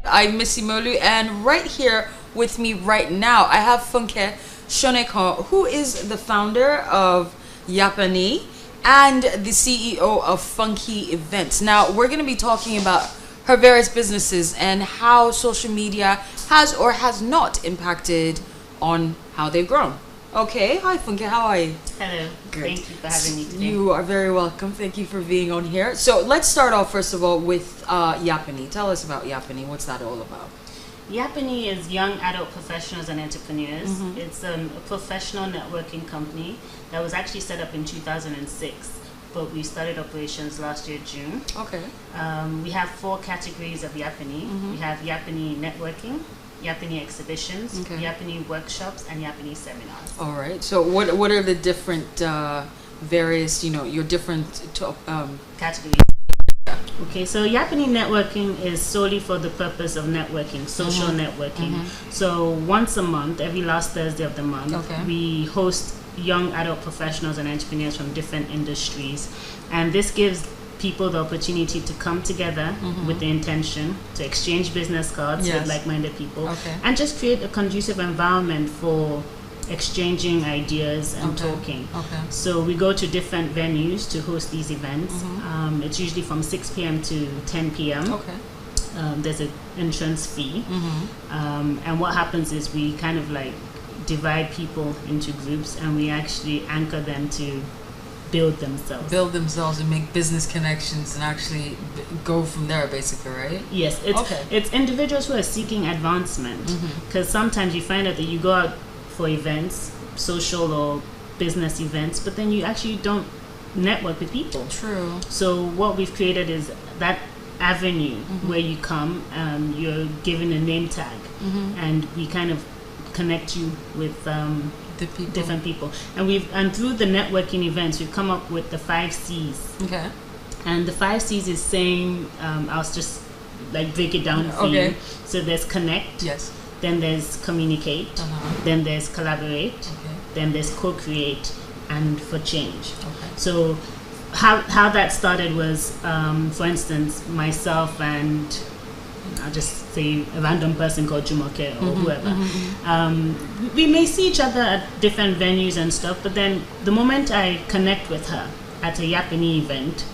I'm Missy Molu, and right here with me right now, I have Funke Shonekan, who is the founder of YAP&E and the CEO of Funke Events. Now, we're going to be talking about her various businesses and how social media has or has not impacted on how they've grown. Okay, hi Funke, how are you? Hello, Good. Thank you for having me today. You are very welcome. Thank you for being on here. So let's start off first of all with YAP&E. Tell us about YAP&E. What's that all about? YAP&E is Young Adult Professionals and Entrepreneurs. It's a professional networking company that was actually set up in 2006, but we started operations last year, June. Okay. We have 4 categories of YAP&E. We have YAP&E Networking, YAP&E Exhibitions, Okay. YAP&E Workshops, and YAP&E Seminars. All right. So what are the different various, your different Categories. Okay, so YAP&E Networking is solely for the purpose of networking, social networking. So once a month, every last Thursday of the month, Okay. we host young adult professionals and entrepreneurs from different industries. And this gives people the opportunity to come together with the intention to exchange business cards Yes. with like-minded people Okay. and just create a conducive environment for exchanging ideas and Okay. talking. Okay. So we go to different venues to host these events. It's usually from 6 p.m. to 10 p.m. Okay. There's an entrance fee. And what happens is we kind of like divide people into groups and we actually anchor them to build themselves. And make business connections and actually go from there, basically, right? Yes, it's individuals who are seeking advancement, because sometimes you find out that you go out for events, social or business events, but then you actually don't network with people. True. So what we've created is that avenue where you come, you're given a name tag, and we kind of connect you with The people. different people. And through the networking events, we've come up with the 5 C's. Okay. And the 5 C's is saying, I'll just like break it down for Okay. you. So there's connect. Yes. Then there's communicate. Then there's collaborate. Okay. Then there's co-create, and for change. Okay. So how that started was, for instance, myself and I'll just say a random person called Jumoke or whoever. We may see each other at different venues and stuff, but then the moment I connect with her at a YAP&E event,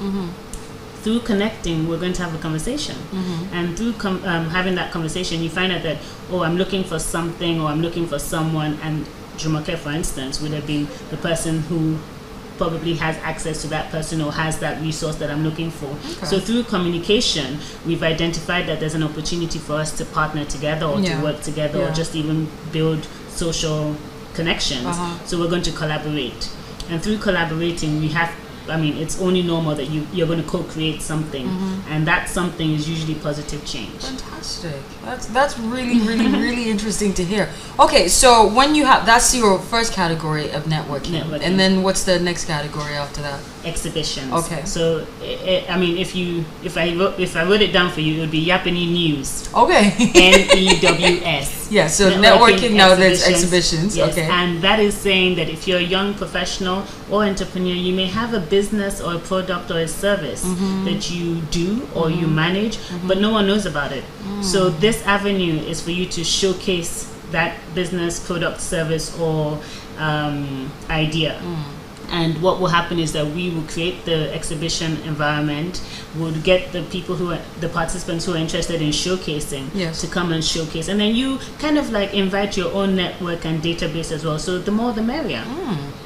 through connecting, we're going to have a conversation. And through having that conversation, you find out that, I'm looking for something or I'm looking for someone. And Jumoke, for instance, would have been the person who probably has access to that person or has that resource that I'm looking for. Okay. So through communication, we've identified that there's an opportunity for us to partner together or to work together or just even build social connections. So we're going to collaborate. And through collaborating, it's only normal that you're going to co-create something, and that something is usually positive change. Fantastic. That's really, really, really interesting to hear. Okay, so when you have, that's your first category of networking. And then what's the next category after that? Exhibitions. Okay. So if I wrote it down for you, it would be YAP&E News. Okay. NEWS. Yeah. So networking now that's exhibitions. Yes, okay. and that is saying that if you're a young professional or entrepreneur, you may have a business or a product or a service that you do or you manage, but no one knows about it. So this avenue is for you to showcase that business, product, service, or idea. And what will happen is that we will create the exhibition environment. We'll get the people the participants who are interested in showcasing to come and showcase. And then you kind of like invite your own network and database as well. So the more the merrier.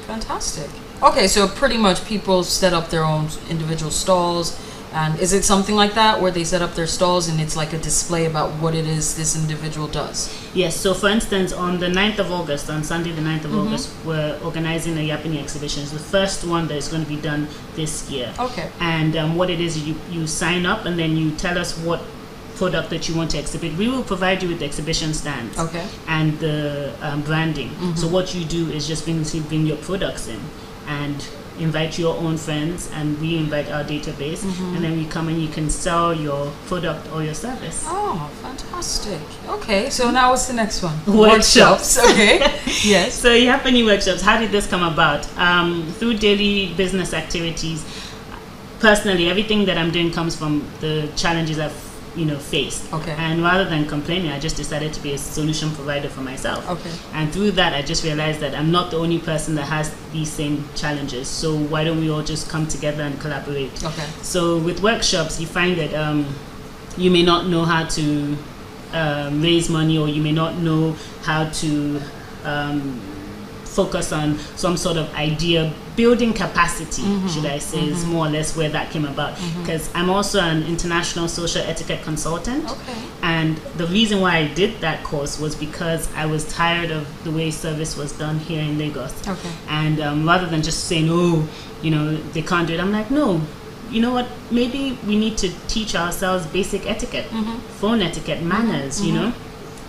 Fantastic. Okay, so pretty much people set up their own individual stalls. And is it something like that where they set up their stalls and it's like a display about what it is this individual does? Yes, so for instance, on the 9th of August, on Sunday the 9th of August, we're organizing a YAP&E exhibition. It's the first one that is going to be done this year. Okay. And what it is, you sign up and then you tell us what product that you want to exhibit. We will provide you with the exhibition stands and the branding. So what you do is just bring your products in and invite your own friends, and we invite our database, and then we come and you can sell your product or your service. Oh, fantastic. Okay, so now what's the next one? Workshops. Okay. Yes. So YAP&E workshops, how did this come about? Through daily business activities. Personally, everything that I'm doing comes from the challenges I've faced. Okay. And rather than complaining, I just decided to be a solution provider for myself. Okay. And through that, I just realized that I'm not the only person that has these same challenges. So why don't we all just come together and collaborate? Okay. So with workshops, you find that you may not know how to raise money, or you may not know how to focus on some sort of idea building capacity, should I say, is more or less where that came about. Because I'm also an international social etiquette consultant. Okay. And the reason why I did that course was because I was tired of the way service was done here in Lagos. Okay. And rather than just saying, they can't do it, I'm like, no, you know what, maybe we need to teach ourselves basic etiquette, phone etiquette, manners,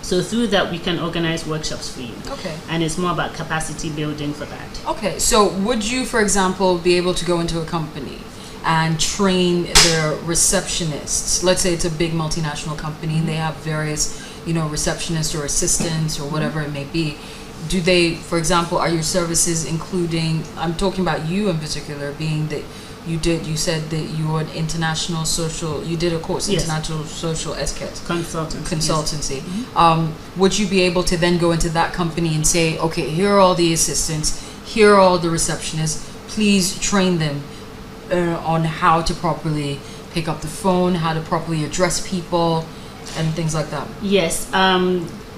So through that, we can organize workshops for you. Okay. And it's more about capacity building for that. Okay. So would you, for example, be able to go into a company and train their receptionists? Let's say it's a big multinational company and they have various, receptionists or assistants or whatever it may be. Do they, for example, are your services including, I'm talking about you in particular, being that you said that you were an international social, you did a course, Yes. international social etiquette. Consultancy. Yes. Would you be able to then go into that company and say, okay, here are all the assistants, here are all the receptionists, please train them on how to properly pick up the phone, how to properly address people, and things like that? Yes.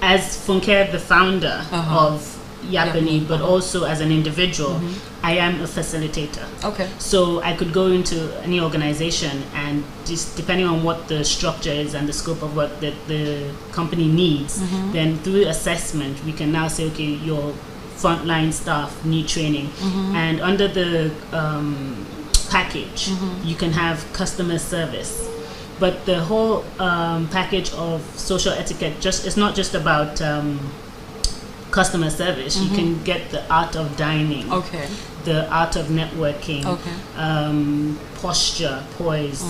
As Funke, the founder of YAP&E, but also as an individual, I am a facilitator. Okay. So I could go into any organization, and just depending on what the structure is and the scope of work that the company needs, then through assessment, we can now say, okay, your frontline staff need training. And under the package, you can have customer service. But the whole package of social etiquette it's not just about customer service. You can get the art of dining, the art of networking, posture, poise,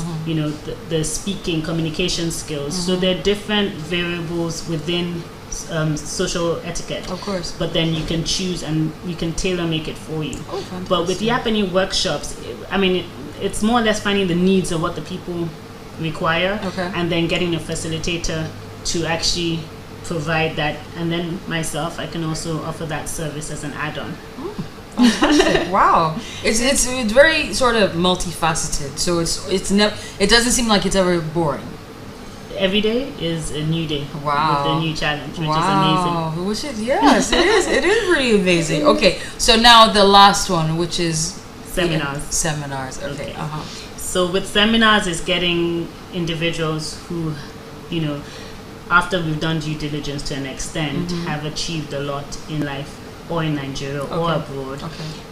the speaking, communication skills. So there are different variables within social etiquette. Of course. But then you can choose and you can tailor make it for you. Oh, fantastic. But with YAP&E workshops, it's more or less finding the needs of what the people require, and then getting a facilitator to actually provide that, and then myself, I can also offer that service as an add-on. Fantastic. Wow, it's very sort of multifaceted. So it doesn't seem like it's ever boring. Every day is a new day. Wow. With a new challenge, which is amazing. Which is, yes, it is. It is pretty amazing. Okay, so now the last one, which is seminars. Seminars. Okay. So with seminars, it's getting individuals who, after we've done due diligence to an extent, have achieved a lot in life, or in Nigeria or abroad.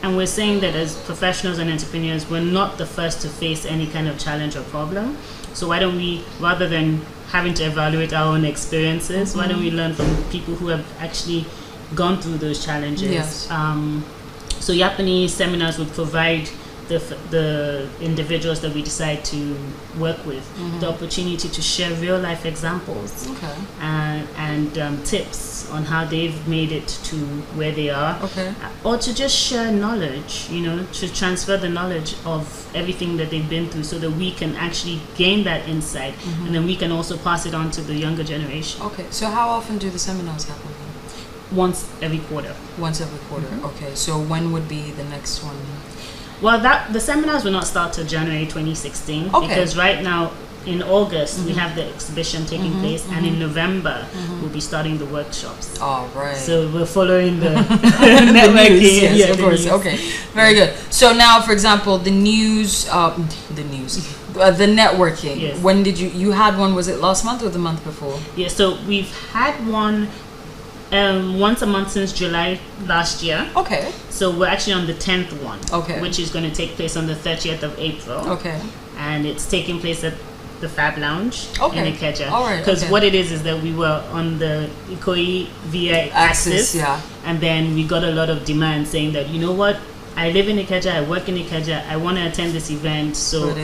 And we're saying that as professionals and entrepreneurs, we're not the first to face any kind of challenge or problem. So why don't we, rather than having to evaluate our own experiences, why don't we learn from people who have actually gone through those challenges? Yes. So YAP&E seminars would provide the individuals that we decide to work with the opportunity to share real life examples and tips on how they've made it to where they are, or to just share knowledge, to transfer the knowledge of everything that they've been through, so that we can actually gain that insight, and then we can also pass it on to the younger generation. Okay, so how often do the seminars happen? Once every quarter. Once every quarter. Okay, so when would be the next one? Well, the seminars will not start till January 2016, because right now in August we have the exhibition taking place, and in November we'll be starting the workshops. All right. So we're following the networking. Yes, of course. News. Okay, very good. So now, for example, the networking. Yes. When did you had one? Was it last month or the month before? Yeah. So we've had one. Once a month since July last year. Okay. So we're actually on the 10th one. Okay. Which is going to take place on the 30th of April. Okay. And it's taking place at the Fab Lounge in Ikeja. All right. Because what it is that we were on the Ikoyi VI axis. Yeah. And then we got a lot of demand saying that, you know what, I live in Ikeja, I work in Ikeja, I want to attend this event. So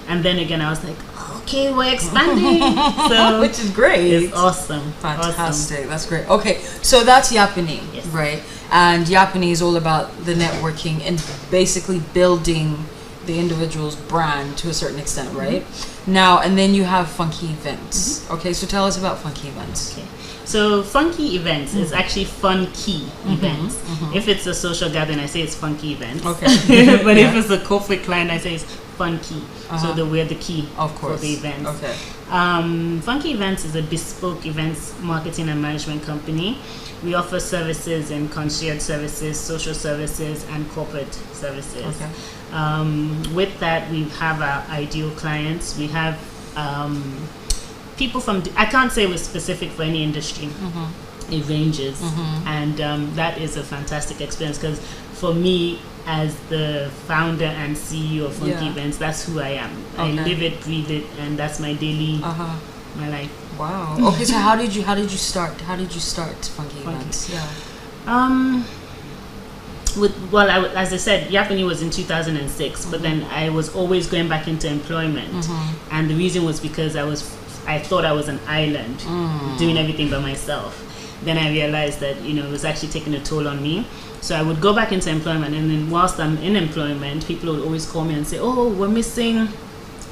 and then again I was like, okay, we're expanding. So which is great. It's awesome. Fantastic. Awesome. That's great. Okay, so that's YAP&E, yes. right? And YAP&E is all about the networking and basically building the individual's brand to a certain extent, right? Now, and then you have Funke Events. Okay, so tell us about Funke Events. Okay. So Funke Events is actually Funke Events. If it's a social gathering, I say it's Funke Events. Okay. But if it's a corporate client, I say it's Funke. So we're the key for the events. Okay. Funke Events is a bespoke events marketing and management company. We offer services in concierge services, social services, and corporate services. Okay. With that, we have our ideal clients. We have people from, I can't say it was specific for any industry. It ranges. And that is a fantastic experience because for me, as the founder and CEO of Funke Events, that's who I am. I live it, breathe it, and that's my daily, my life. Wow. Okay, so how did you start Funke Events? Yeah. As I said, YAP&E was in 2006, but then I was always going back into employment, and the reason was because I thought I was an island, doing everything by myself. Then I realized that it was actually taking a toll on me. So I would go back into employment, and then whilst I'm in employment, people would always call me and say, "Oh, we're missing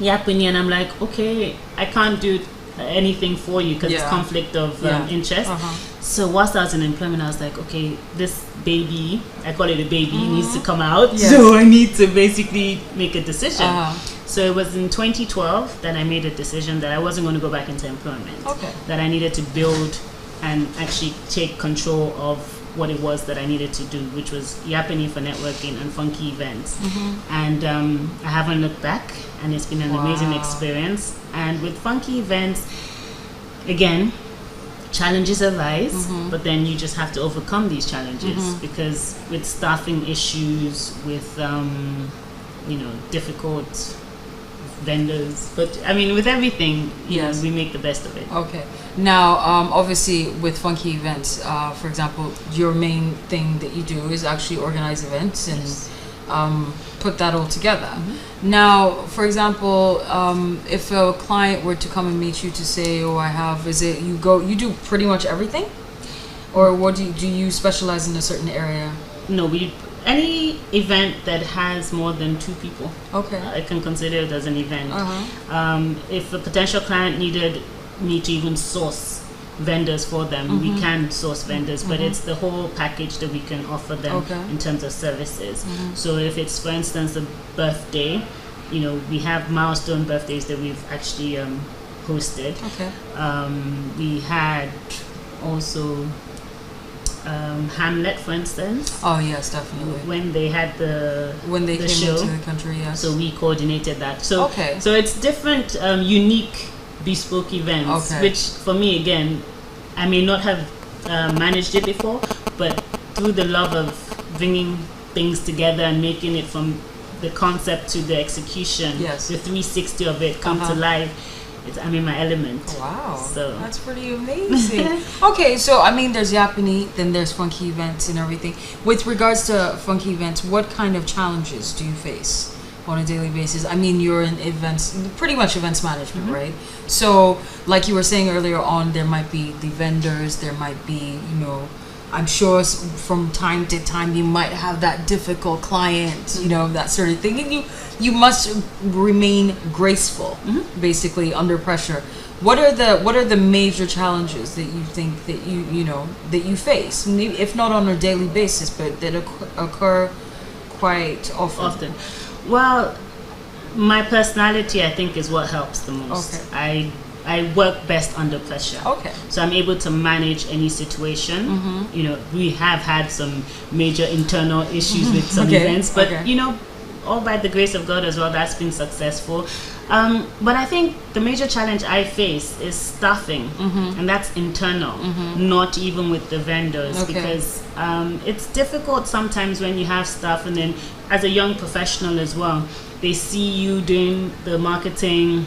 YAP&E," and I'm like, "Okay, I can't do anything for you because it's conflict of interest." So whilst I was in employment, I was like, okay, this baby, I call it a baby, needs to come out. So I need to basically make a decision. So it was in 2012 that I made a decision that I wasn't going to go back into employment. That I needed to build and actually take control of what it was that I needed to do, which was YAP&E for networking and Funke Events. And I haven't looked back, and it's been an amazing experience. And with Funke Events, again, challenges arise, but then you just have to overcome these challenges because with staffing issues, with difficult vendors, but I mean with everything, we make the best of it. Okay. Now, obviously, with Funke Events, for example, your main thing that you do is actually organize events and put that all together. Now, for example, if a client were to come and meet you to say, "Oh, you do pretty much everything," or what do you specialize in a certain area? No, any event that has more than 2 people, I can consider it as an event. If a potential client needed me to even source vendors for them, we can source vendors, but it's the whole package that we can offer them in terms of services. So if it's, for instance, a birthday, we have milestone birthdays that we've actually hosted. We had also Hamlet, for instance. Oh yes, definitely. When they had the came show into the country, yes. So we coordinated that. So so it's different, unique, bespoke events, which for me, again, I may not have managed it before, but through the love of bringing things together and making it from the concept to the execution, the 360 of it come to life, I'm in my element. Wow, so that's pretty amazing. Okay, so I mean, there's YAP&E, then there's Funke Events and everything. With regards to Funke Events, what kind of challenges do you face on a daily basis? I mean, you're in events, pretty much events management, right? So, like you were saying earlier on, there might be the vendors, there might be, I'm sure from time to time you might have that difficult client, that sort of thing, and you must remain graceful, basically under pressure. What are the major challenges that you think that that you face, maybe if not on a daily basis, but that occur quite often? Well, my personality, I think, is what helps the most. I work best under pressure. So I'm able to manage any situation. We have had some major internal issues with some events, but all by the grace of God as well, that's been successful. But I think the major challenge I face is staffing, and that's internal, not even with the vendors, because it's difficult sometimes when you have staff, and then as a young professional as well, they see you doing the marketing,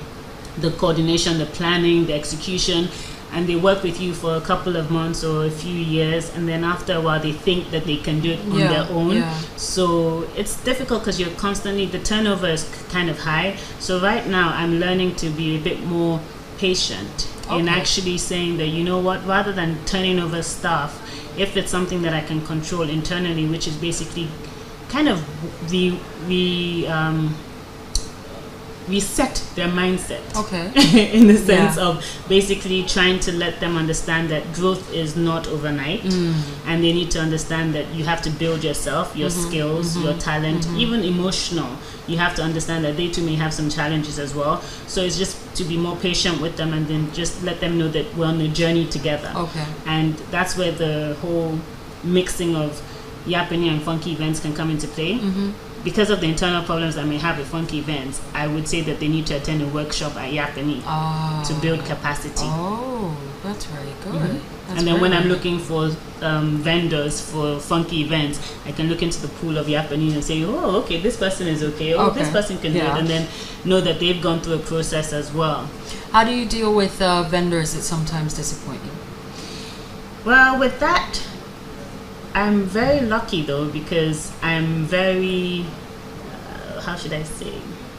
the coordination, the planning, the execution, and they work with you for a couple of months or a few years, and then after a while they think that they can do it on their own. So it's difficult because you're constantly, the turnover is kind of high. So right now I'm learning to be a bit more patient in actually saying that, rather than turning over staff, if it's something that I can control internally, which reset their mindset. Okay. In the sense of basically trying to let them understand that growth is not overnight, and they need to understand that you have to build yourself, your skills, your talent, even emotional. You have to understand that they too may have some challenges as well. So it's just to be more patient with them, and then just let them know that we're on a journey together. Okay. And that's where the whole mixing of YAP&E and Funke events can come into play. Because of the internal problems I may have with Funke events, I would say that they need to attend a workshop at YAP&E to build capacity. Oh, that's very good. And then when I'm looking for vendors for Funke events, I can look into the pool of YAP&E and say, oh, okay, this person is okay. Oh, this person can do it. And then know that they've gone through a process as well. How do you deal with vendors that sometimes disappoint you? Well, with that, I'm very lucky though, because I'm very, how should I say,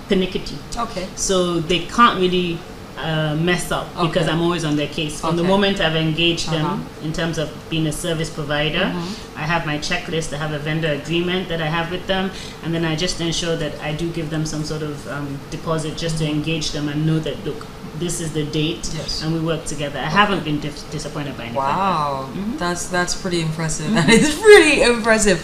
pernickety. Okay. So they can't really mess up because I'm always on their case. From the moment I've engaged them in terms of being a service provider, I have my checklist, I have a vendor agreement that I have with them, and then I just ensure that I do give them some sort of deposit just to engage them and know that, look, this is the date, and we work together. I haven't been disappointed by anything. Wow, that's pretty impressive. That is pretty impressive.